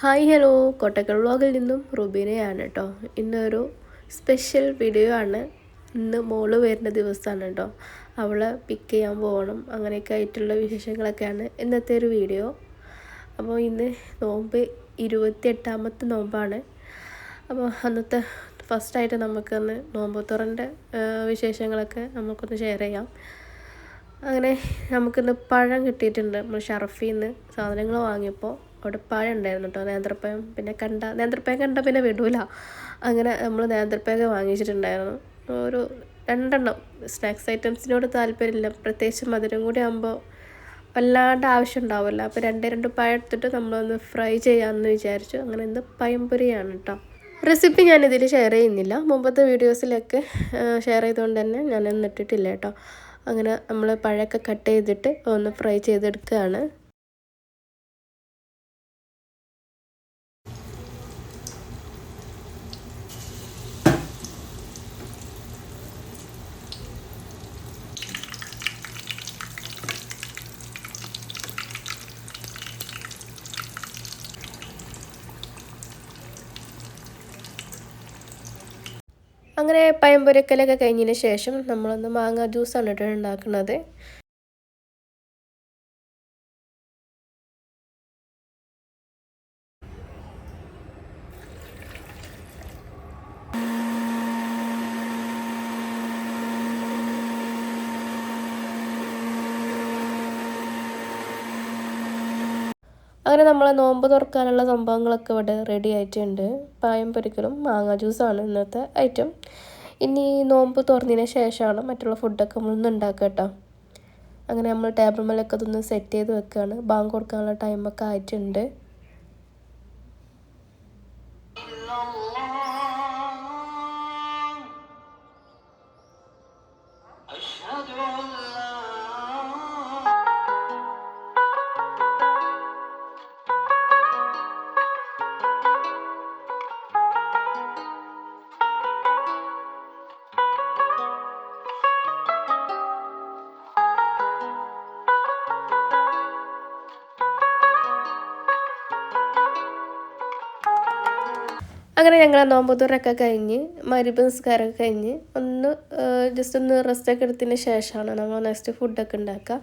Hi hello Kottakkal വ്ളോഗിൽ നിന്നും റുബീനയാണ് കേട്ടോ. ഇന്നൊരു സ്പെഷ്യൽ വീഡിയോ ആണ്. ഇന്ന് മോള് വരുന്ന ദിവസമാണ് കേട്ടോ. അവളെ പിക്ക് ചെയ്യാൻ പോകണം, അങ്ങനെയൊക്കെ ആയിട്ടുള്ള വിശേഷങ്ങളൊക്കെയാണ് ഇന്നത്തെ ഒരു വീഡിയോ. അപ്പോൾ ഇന്ന് നോമ്പ് 28ാമത്തെ നോമ്പാണ്. അപ്പോൾ അന്നത്തെ ഫസ്റ്റായിട്ട് നമുക്കൊന്ന് നോമ്പ് തുറൻ്റെ വിശേഷങ്ങളൊക്കെ നമുക്കൊന്ന് ഷെയർ ചെയ്യാം. അങ്ങനെ നമുക്കിന്ന് പഴം കിട്ടിയിട്ടുണ്ട്. നമ്മൾ ഷറഫിൽ നിന്ന് സാധനങ്ങൾ വാങ്ങിയപ്പോൾ അവിടെ പഴം ഉണ്ടായിരുന്നു കേട്ടോ, നേന്ത്രപ്പഴം. പിന്നെ നേന്ത്രപ്പഴം കണ്ട പിന്നെ വിടൂല. അങ്ങനെ നമ്മൾ നേന്ത്രപ്പഴമൊക്കെ വാങ്ങിച്ചിട്ടുണ്ടായിരുന്നു. ഒരു 2 സ്നാക്സ് ഐറ്റംസിനോട് താല്പര്യമില്ല, പ്രത്യേകിച്ച് മധുരം കൂടി ആകുമ്പോൾ വല്ലാണ്ട് ആവശ്യം ഉണ്ടാവില്ല. അപ്പോൾ 2 പഴം എടുത്തിട്ട് നമ്മളൊന്ന് ഫ്രൈ ചെയ്യാമെന്ന് വിചാരിച്ചു. അങ്ങനെ ഇന്ന് പഴംപൊരിയാണ് കേട്ടോ. റെസിപ്പി ഞാനിതിൽ ഷെയർ ചെയ്യുന്നില്ല, മുമ്പത്തെ വീഡിയോസിലൊക്കെ ഷെയർ ചെയ്തുകൊണ്ട് തന്നെ ഞാനൊന്നും ഇട്ടിട്ടില്ല കേട്ടോ. അങ്ങനെ നമ്മൾ പഴമൊക്കെ കട്ട് ചെയ്തിട്ട് ഒന്ന് ഫ്രൈ ചെയ്തെടുക്കുകയാണ്. അങ്ങനെ പഴം പൊരിക്കലൊക്കെ കഴിഞ്ഞതിന് ശേഷം നമ്മളൊന്ന് മാങ്ങ ജ്യൂസാണ് കേട്ടോ ഉണ്ടാക്കുന്നത്. അങ്ങനെ നമ്മൾ നോമ്പ് തുറക്കാനുള്ള സംഭവങ്ങളൊക്കെ ഇവിടെ റെഡി ആയിട്ടുണ്ട്. പഴം പൊരിക്കലും മാങ്ങ ജ്യൂസാണ് ഇന്നത്തെ ഐറ്റം. ഇനി നോമ്പ് തുറന്നതിന് ശേഷമാണ് മറ്റുള്ള ഫുഡൊക്കെ നമ്മളൊന്ന് ഉണ്ടാക്കുക കേട്ടോ. അങ്ങനെ നമ്മൾ ടേബിൾ മേലൊക്കെ അതൊന്ന് സെറ്റ് ചെയ്ത് വെക്കുകയാണ്. ബാങ്ക് കൊടുക്കാനുള്ള ടൈമൊക്കെ ആയിട്ടുണ്ട്. അങ്ങനെ ഞങ്ങൾ നോമ്പുതുറൊക്കെ കഴിഞ്ഞ് മഗ്‌രിബ് നിസ്കാരമൊക്കെ കഴിഞ്ഞ് ജസ്റ്റ് ഒന്ന് റെസ്റ്റൊക്കെ എടുത്തതിന് ശേഷമാണ് നമ്മൾ നെക്സ്റ്റ് ഫുഡൊക്കെ ഉണ്ടാക്കുക.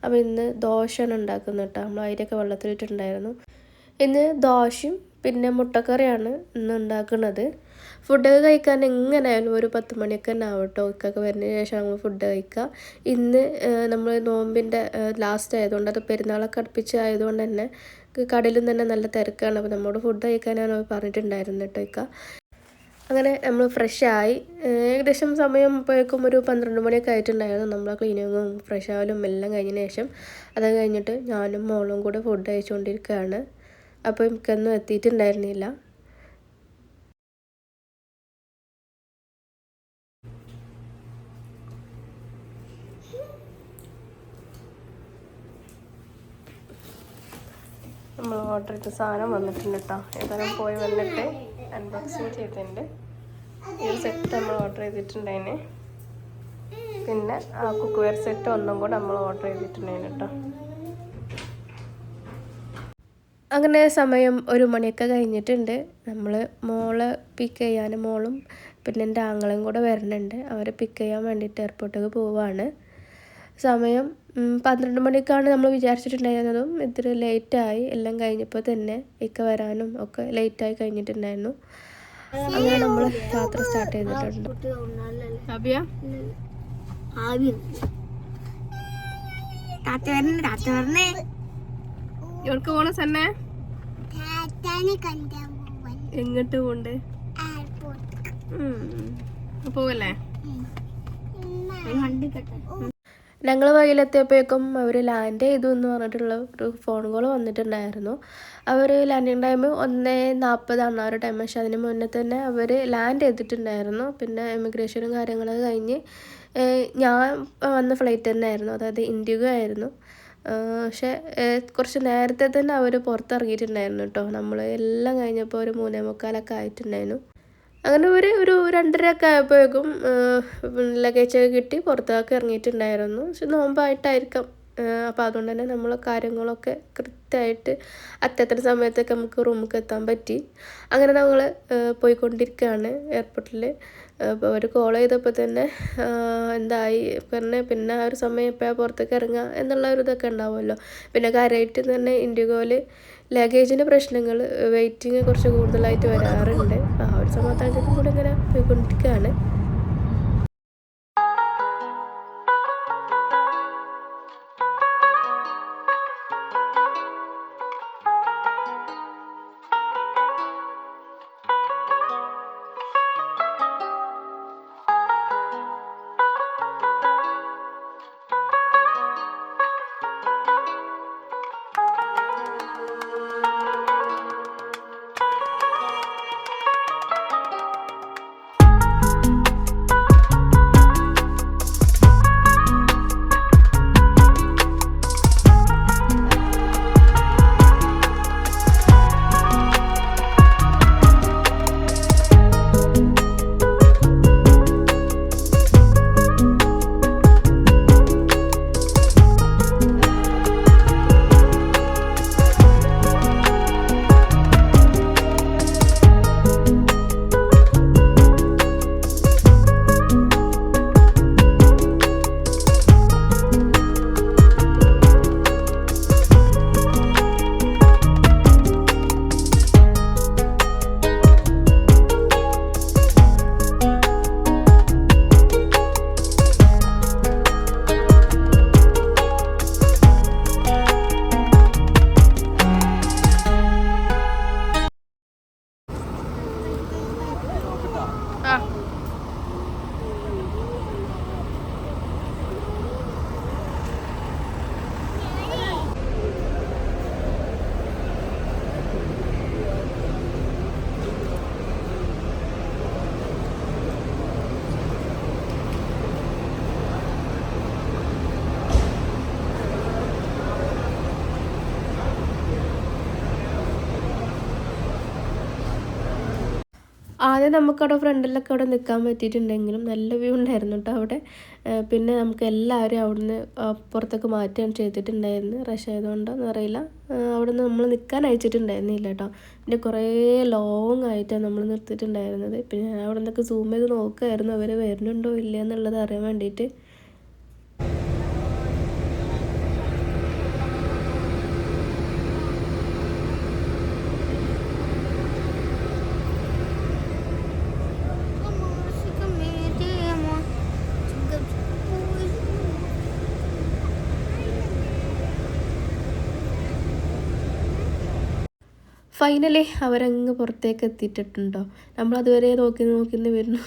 അപ്പോൾ ഇന്ന് ദോശയാണ് ഉണ്ടാക്കുന്നത് കേട്ടോ. നമ്മൾ അരിയൊക്കെ വെള്ളത്തിലിട്ടുണ്ടായിരുന്നു. ഇന്ന് ദോശയും പിന്നെ മുട്ടക്കറിയാണ് ഇന്ന് ഉണ്ടാക്കുന്നത്. ഫുഡൊക്കെ കഴിക്കാൻ എങ്ങനെയായാലും ഒരു 10 മണിയൊക്കെ തന്നെ ആവും കേട്ടോ. ഇക്കൊക്കെ വരുന്നതിന് ശേഷം നമ്മൾ ഫുഡ് കഴിക്കുക. ഇന്ന് നമ്മൾ നോമ്പിൻ്റെ ലാസ്റ്റ് ആയതുകൊണ്ട്, അത് പെരുന്നാളൊക്കെ അടുപ്പിച്ച് ആയതുകൊണ്ട് തന്നെ കടയിലും തന്നെ നല്ല തിരക്കാണ്. അപ്പോൾ നമ്മളോട് ഫുഡ് കഴിക്കാനാണ് പറഞ്ഞിട്ടുണ്ടായിരുന്നു കേട്ടോ ഇക്ക. അങ്ങനെ നമ്മൾ ഫ്രഷായി ഏകദേശം സമയം പോയേക്കും ഒരു 12 മണിയൊക്കെ ആയിട്ടുണ്ടായിരുന്നു. നമ്മൾ ക്ലീനിങ്ങും ഫ്രഷ് ആവലും എല്ലാം കഴിഞ്ഞതിന് ശേഷം അത് കഴിഞ്ഞിട്ട് ഞാനും മോളും കൂടെ ഫുഡ് കഴിച്ചുകൊണ്ടിരിക്കുകയാണ്. അപ്പോൾ എനിക്കൊന്നും എത്തിയിട്ടുണ്ടായിരുന്നില്ല. നമ്മൾ ഓർഡർ ചെയ്ത സാധനം വന്നിട്ടുണ്ട് കേട്ടോ. ഏതായാലും പോയി വന്നിട്ട് അൺബോക്സിങ് ചെയ്തിട്ടുണ്ട്. ഈ ഒരു സെറ്റ് നമ്മൾ ഓർഡർ ചെയ്തിട്ടുണ്ടായിന്. പിന്നെ ആ കുക്ക് വെയർ സെറ്റ് ഒന്നും കൂടെ നമ്മൾ ഓർഡർ ചെയ്തിട്ടുണ്ടായിരുന്നു കേട്ടോ. അങ്ങനെ സമയം 1 മണിയൊക്കെ കഴിഞ്ഞിട്ടുണ്ട്. നമ്മൾ മോളെ പിക്ക് ചെയ്യാൻ മോളും പിന്നെ എൻ്റെ ആങ്ങളയും കൂടെ വരുന്നുണ്ട്. അവരെ പിക്ക് ചെയ്യാൻ വേണ്ടിയിട്ട് എയർപോർട്ടിലേക്ക് പോവുകയാണ്. സമയം 12 മണിക്കാണ് നമ്മൾ വിചാരിച്ചിട്ടുണ്ടായിരുന്നതും ഇത്തിരി ലേറ്റായി. എല്ലാം കഴിഞ്ഞപ്പോൾ തന്നെ ഇക്ക വരാനും ഒക്കെ ലേറ്റായി കഴിഞ്ഞിട്ടുണ്ടായിരുന്നു. അങ്ങനെ നമ്മൾ യാത്ര സ്റ്റാർട്ട് ചെയ്തിട്ടുണ്ട്. എങ്ങോട്ട് പോണ്ട് പോവല്ലേ? ഞങ്ങൾ വഴിയിലെത്തിയപ്പോഴേക്കും അവർ ലാൻഡ് ചെയ്തു എന്ന് പറഞ്ഞിട്ടുള്ള ഒരു ഫോൺ കോൾ വന്നിട്ടുണ്ടായിരുന്നു. അവർ ലാൻഡിങ് ടൈം 1:40 ആ ഒരു ടൈം. പക്ഷെ അതിന് മുന്നേ തന്നെ അവർ ലാൻഡ് ചെയ്തിട്ടുണ്ടായിരുന്നു. പിന്നെ ഇമിഗ്രേഷനും കാര്യങ്ങളൊക്കെ കഴിഞ്ഞ് ഞാൻ വന്ന ഫ്ലൈറ്റ് തന്നെ ആയിരുന്നു, അതായത് ഇൻഡിഗോ ആയിരുന്നു. പക്ഷേ കുറച്ച് നേരത്തെ തന്നെ അവർ പുറത്തിറങ്ങിയിട്ടുണ്ടായിരുന്നു കേട്ടോ. നമ്മൾ എല്ലാം കഴിഞ്ഞപ്പോൾ ഒരു 3:45 ആയിട്ടുണ്ടായിരുന്നു. അങ്ങനെ ഒരു 2:30 ആയപ്പോഴേക്കും ലഗേജൊക്കെ കിട്ടി പുറത്തേക്ക് ഇറങ്ങിയിട്ടുണ്ടായിരുന്നു. പക്ഷെ നോമ്പായിട്ടായിരിക്കാം അപ്പോൾ അതുകൊണ്ട് തന്നെ നമ്മൾ കാര്യങ്ങളൊക്കെ കൃത്യമായിട്ട് അറ്റത്തുന്ന സമയത്തൊക്കെ നമുക്ക് റൂമിലേക്ക് എത്താൻ പറ്റി. അങ്ങനെ നമ്മൾ പോയിക്കൊണ്ടിരിക്കുകയാണ് എയർപോർട്ടിൽ. അപ്പോൾ അവർ കോൾ ചെയ്തപ്പോൾ തന്നെ എന്തായി പിന്നെ ആ ഒരു സമയം എപ്പോഴാണ് പുറത്തേക്ക് ഇറങ്ങുക എന്നുള്ള ഒരു ഇതൊക്കെ ഉണ്ടാവുമല്ലോ. പിന്നെ കാര്യമായിട്ട് തന്നെ ഇൻഡിഗോയിൽ ലഗേജിൻ്റെ പ്രശ്നങ്ങൾ, വെയിറ്റിങ് കുറച്ച് കൂടുതലായിട്ട് വരാറുണ്ട്. ആ ഒരു സമാധാനത്തിനും കൂടെ ഇങ്ങനെ പോയിക്കൊണ്ടിരിക്കുകയാണ്. ആദ്യം നമുക്കവിടെ ഫ്രണ്ടിലൊക്കെ അവിടെ നിൽക്കാൻ പറ്റിയിട്ടുണ്ടെങ്കിലും നല്ല വ്യൂ ഉണ്ടായിരുന്നു കേട്ടോ അവിടെ. പിന്നെ നമുക്ക് എല്ലാവരും അവിടുന്ന് പുറത്തേക്ക് മാറ്റുകയാണ് ചെയ്തിട്ടുണ്ടായിരുന്നു. റഷ് ആയതുകൊണ്ടോന്ന് അറിയില്ല, അവിടെ നിന്ന് നമ്മൾ നിൽക്കാൻ അയച്ചിട്ടുണ്ടായിരുന്നില്ല കേട്ടോ. പിന്നെ കുറേ ലോങ് ആയിട്ടാണ് നമ്മൾ നിർത്തിയിട്ടുണ്ടായിരുന്നത്. പിന്നെ ഞാൻ അവിടെ നിന്നൊക്കെ സൂം ചെയ്ത് നോക്കുമായിരുന്നു അവർ വരുന്നുണ്ടോ ഇല്ല എന്നുള്ളത് അറിയാൻ വേണ്ടിയിട്ട്. ഫൈനലി അവരങ്ങ് പുറത്തേക്ക് എത്തിയിട്ടുണ്ടോ. നമ്മളതുവരെ നോക്കി വരുന്നു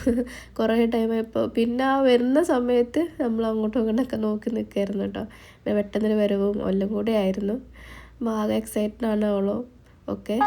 കുറേ ടൈമായപ്പോൾ. പിന്നെ ആ വരുന്ന സമയത്ത് നമ്മൾ അങ്ങോട്ടും ഇങ്ങോട്ടൊക്കെ നോക്കി നിൽക്കുകയായിരുന്നു കേട്ടോ. പെട്ടെന്നൊരു വരവും എല്ലാം കൂടെ ആയിരുന്നു. ആകെ എക്സൈറ്റഡ് ആണ് അവളോ ഒക്കെ.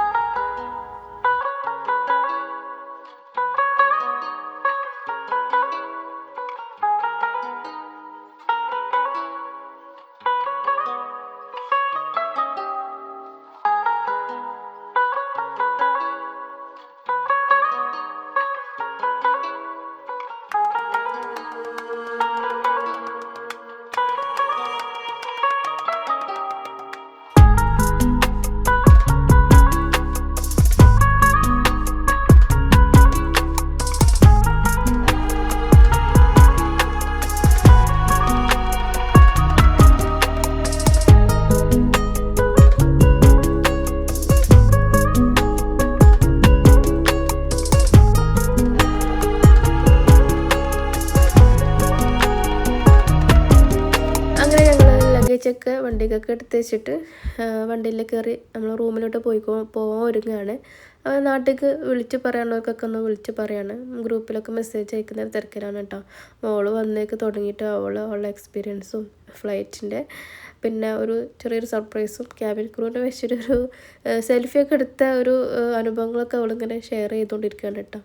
ലഗേജൊക്കെ വണ്ടിക്കൊക്കെ എടുത്ത് വെച്ചിട്ട് വണ്ടിയിൽ കയറി നമ്മൾ റൂമിലോട്ട് പോകാൻ ഒരുങ്ങുകയാണ്. നാട്ടിലേക്ക് വിളിച്ച് പറയാനുള്ളവർക്കൊക്കെ ഒന്ന് വിളിച്ച് പറയാണ്. ഗ്രൂപ്പിലൊക്കെ മെസ്സേജ് അയക്കുന്ന തിരക്കിലാണ് കേട്ടോ. മോള് വന്നേക്ക് തുടങ്ങിയിട്ട് അവളുടെ എക്സ്പീരിയൻസും ഫ്ലൈറ്റിൻ്റെ പിന്നെ ഒരു ചെറിയൊരു സർപ്രൈസും ക്യാബിൻ ക്രൂവിനെ വെച്ചിട്ടൊരു സെൽഫിയൊക്കെ എടുത്ത ഒരു അനുഭവങ്ങളൊക്കെ അവളിങ്ങനെ ഷെയർ ചെയ്തുകൊണ്ടിരിക്കുകയാണ് കേട്ടോ.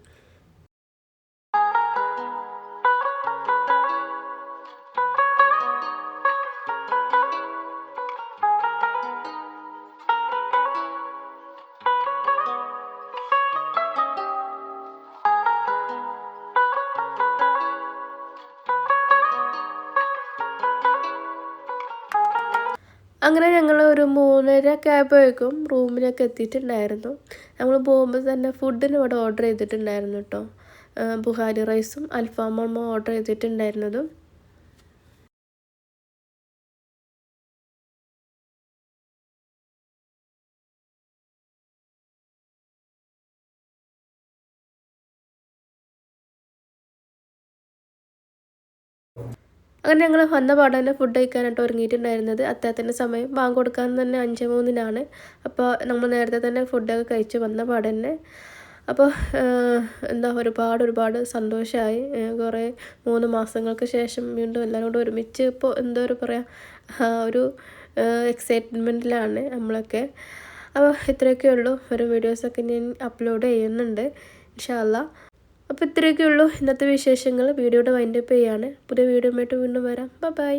അങ്ങനെ ഞങ്ങൾ ഒരു 3:30 ഒക്കെ ആയപ്പോഴേക്കും റൂമിലൊക്കെ എത്തിയിട്ടുണ്ടായിരുന്നു. നമ്മൾ പോകുമ്പോൾ തന്നെ ഫുഡിന് ഇവിടെ ഓർഡർ ചെയ്തിട്ടുണ്ടായിരുന്നു കേട്ടോ. ബുഹാരി റൈസും അൽഫാമും ഓർഡർ ചെയ്തിട്ടുണ്ടായിരുന്നതും. അങ്ങനെ ഞങ്ങൾ വന്ന പാടെ തന്നെ ഫുഡ് കഴിക്കാനായിട്ട് ഒരുങ്ങിയിട്ടുണ്ടായിരുന്നത്. അത്താഴത്തിൻ്റെ സമയം ബാങ്ക് കൊടുക്കാൻ തന്നെ 5:03 അപ്പോൾ നമ്മൾ നേരത്തെ തന്നെ ഫുഡൊക്കെ കഴിച്ച് വന്ന പാടെ തന്നെ. അപ്പോൾ എന്താ ഒരുപാട് സന്തോഷമായി. കുറേ 3 മാസങ്ങൾക്ക് ശേഷം വീണ്ടും എല്ലാവരും കൂടെ ഒരുമിച്ച് ഇപ്പോൾ എന്താ ഒരു പറയുക ഒരു എക്സൈറ്റ്മെൻറ്റിലാണ് നമ്മളൊക്കെ. അപ്പോൾ ഇത്രയൊക്കെ ഉള്ളൂ. ഒരു വീഡിയോസൊക്കെ ഞാൻ അപ്ലോഡ് ചെയ്യുന്നുണ്ട് ഇൻഷാ അല്ലാ. അപ്പോൾ ഇത്രയൊക്കെ ഉള്ളൂ ഇന്നത്തെ വിശേഷങ്ങൾ. വീഡിയോയുടെ വൈൻഡപ്പ് ചെയ്യാണ്. പുതിയ വീഡിയോ ആയിട്ട് വീണ്ടും വരാം. ബൈ.